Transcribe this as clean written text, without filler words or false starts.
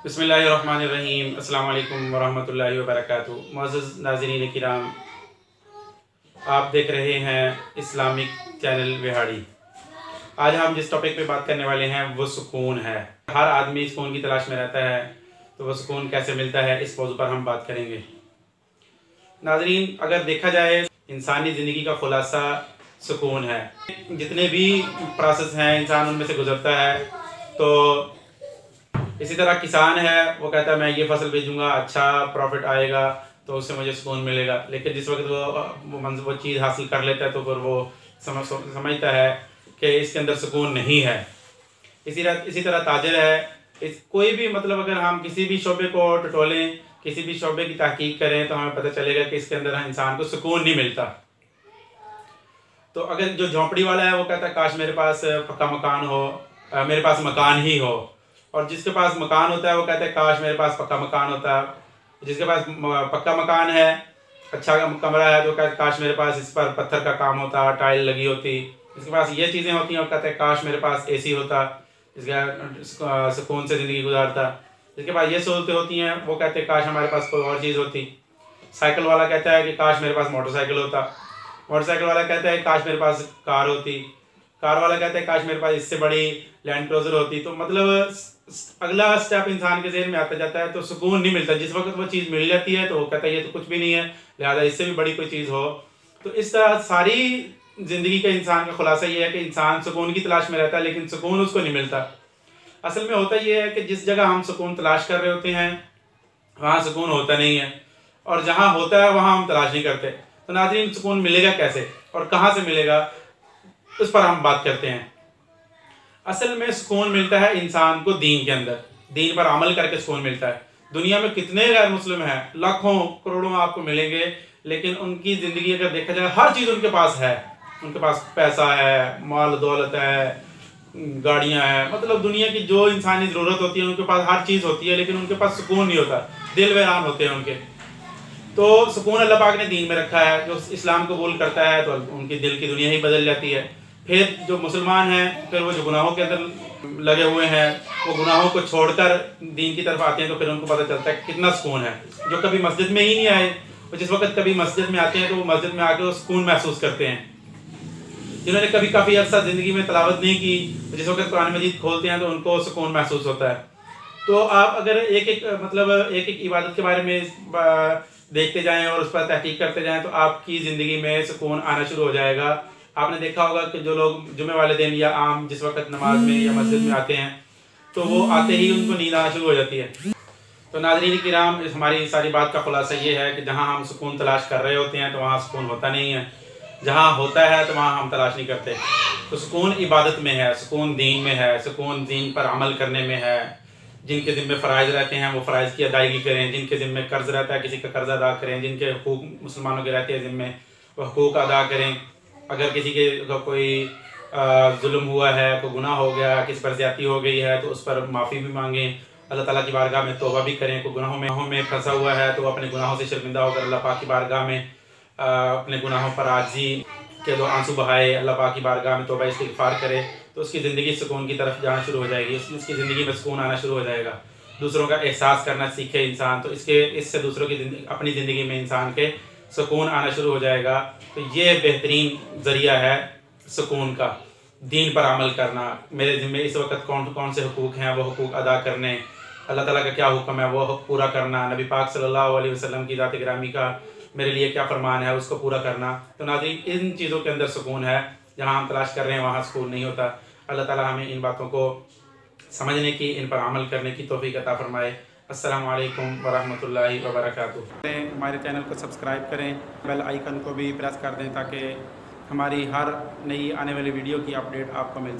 बिस्मिल्लाहिर्रहमानिर्रहीम। अस्सलाम वालेकुम वरहमतुल्लाहि वबरकातुहू। मुअज़्ज़ज़ नाज़रीन किराम, आप देख रहे हैं इस्लामिक चैनल विहाड़ी। आज हम जिस टॉपिक पे बात करने वाले हैं वो सुकून है। हर आदमी सुकून की तलाश में रहता है, तो वो सुकून कैसे मिलता है, इस मौजू पर हम बात करेंगे। नाज़रीन, अगर देखा जाए इंसानी ज़िंदगी का खुलासा सुकून है। जितने भी प्रोसेस हैं इंसान उनमें से गुजरता है। तो इसी तरह किसान है, वो कहता है मैं ये फसल बेचूंगा, अच्छा प्रॉफिट आएगा तो उससे मुझे सुकून मिलेगा। लेकिन जिस वक्त वो चीज़ हासिल कर लेता है तो फिर वो समझता है कि इसके अंदर सुकून नहीं है। इसी तरह ताजर है। कोई भी अगर हम किसी भी शोबे को टटोलें, किसी भी शोबे की तहकीक करें तो हमें पता चलेगा कि इसके अंदर इंसान को सुकून नहीं मिलता। तो अगर जो झोंपड़ी वाला है वो कहता है काश मेरे पास पक्का मकान हो, मेरे पास मकान ही हो। और जिसके पास मकान होता है वो कहता है काश मेरे पास पक्का मकान होता। जिसके पास पक्का मकान है, अच्छा कमरा है, तो कहता है काश मेरे पास इस पर पत्थर का काम होता, टाइल लगी होती। जिसके पास ये चीज़ें होती हैं वो कहता है काश मेरे पास एसी होता, इसका सुकून से ज़िंदगी गुजारता। जिसके पास ये सहूलतें होती हैं वो कहते हैं काश हमारे पास कोई और चीज़ होती। साइकिल वाला कहता है कि काश मेरे पास मोटरसाइकिल होता। मोटरसाइकिल वाला कहता है काश मेरे पास कार होती। कार वाला कहता है काश मेरे पास इससे बड़ी लैंड क्रूज़र होती। तो अगला स्टेप इंसान के ज़हन में आता जाता है, तो सुकून नहीं मिलता। जिस वक्त वो चीज़ मिल जाती है तो वो कहता है ये तो कुछ भी नहीं है, लिहाजा इससे भी बड़ी कोई चीज़ हो। तो इस तरह सारी ज़िंदगी का इंसान का खुलासा ये है कि इंसान सुकून की तलाश में रहता है, लेकिन सुकून उसको नहीं मिलता। असल में होता ये है कि जिस जगह हम सुकून तलाश कर रहे होते हैं वहाँ सुकून होता नहीं है, और जहाँ होता है वहाँ हम तलाश नहीं करते। तो नाज़रीन, सुकून मिलेगा कैसे और कहाँ से मिलेगा, उस पर हम बात करते हैं। असल में सुकून मिलता है इंसान को दीन के अंदर, दीन पर अमल करके सुकून मिलता है। दुनिया में कितने गैर मुस्लिम हैं, लाखों करोड़ों आपको मिलेंगे, लेकिन उनकी ज़िंदगी अगर देखा जाए हर चीज़ उनके पास है। उनके पास पैसा है, माल दौलत है, गाड़ियाँ हैं, दुनिया की जो इंसानी ज़रूरत होती है उनके पास हर चीज़ होती है, लेकिन उनके पास सुकून नहीं होता, दिल वीरान होते हैं उनके। तो सुकून अल्लाह पाक ने दीन में रखा है। जो इस्लाम कबूल करता है तो उनकी दिल की दुनिया ही बदल जाती है। फिर जो मुसलमान हैं, फिर वो जो गुनाहों के अंदर लगे हुए हैं, वो गुनाहों को छोड़कर दीन की तरफ आते हैं, तो फिर उनको पता चलता है कितना सुकून है। जो कभी मस्जिद में ही नहीं आए, और जिस वक्त कभी मस्जिद में आते हैं तो वो मस्जिद में आके वो सुकून महसूस करते हैं। जिन्होंने कभी काफ़ी अर्सा ज़िंदगी में तिलावत नहीं की, जिस वक्त कुरान मजीद खोलते हैं तो उनको सुकून महसूस होता है। तो आप अगर एक एक इबादत के बारे में देखते जाएं और उस पर तहकीक करते जाएं तो आपकी ज़िंदगी में सुकून आना शुरू हो जाएगा। आपने देखा होगा कि जो लोग जुमे वाले दिन या आम जिस वक्त नमाज में या मस्जिद में आते हैं तो वो आते ही उनको नींद आना शुरू हो जाती है। तो नाज़रीन किराम, हमारी सारी बात का खुलासा ये है कि जहाँ हम सुकून तलाश कर रहे होते हैं तो वहाँ सुकून होता नहीं है, जहाँ होता है तो वहाँ हम तलाश नहीं करते। तो सुकून इबादत में है, सुकून दीन में है, सुकून दीन पर अमल करने में है। जिनके ज़िम्मे फ़राइज़ रहते हैं वो फ़राइज़ की अदायगी करें, जिनके ज़िम्मे कर्ज़ रहता है किसी का कर्ज़ अदा करें, जिनके हुकूक मुसलमानों के रहते हैं ज़िम्मे वो हुकूक अदा करें। अगर किसी के कोई जुल्म हुआ है, कोई गुनाह हो गया, किसी पर ज़्यादती हो गई है तो उस पर माफ़ी भी मांगें, अल्लाह ताला की बारगाह में तौबा भी करें। कोई गुनाहों में फंसा हुआ है तो अपने गुनाहों से शर्मिंदा होकर अल्लाह पाक की बारगाह में अपने गुनाहों पर आजिज़ी के दो आंसू बहाए, अल्लाह पाक की बारगाह में तौबा इस्तिग़फ़ार करे, तो उसकी ज़िंदगी सुकून की तरफ जाना शुरू हो जाएगी। उसकी ज़िंदगी में सुकून आना शुरू हो जाएगा। दूसरों का एहसास करना सीखे इंसान, तो इससे दूसरों की अपनी ज़िंदगी में इंसान के सुकून आना शुरू हो जाएगा। तो ये बेहतरीन ज़रिया है सुकून का, दीन पर अमल करना। मेरे ज़िम्मे इस वक्त कौन कौन से हुकूक हैं, वो हुकूक अदा करने, अल्लाह ताला का क्या हुक्म है वो पूरा करना, नबी पाक सल्लल्लाहु अलैहि वसल्लम की ज़ात गिरामी का मेरे लिए क्या फरमान है उसको पूरा करना। तो नाज़रीन, इन चीज़ों के अंदर सुकून है। जहाँ हम तलाश कर रहे हैं वहाँ सुकून नहीं होता। अल्लाह ताला हमें इन बातों को समझने की, इन पर अमल करने की तौफीक अता फरमाए। अस्सलामु अलैकुम वरहमतुल्लाहि वबरकातुहू। हमारे चैनल को सब्सक्राइब करें, बेल आइकन को भी प्रेस कर दें ताकि हमारी हर नई आने वाली वीडियो की अपडेट आपको मिल सके।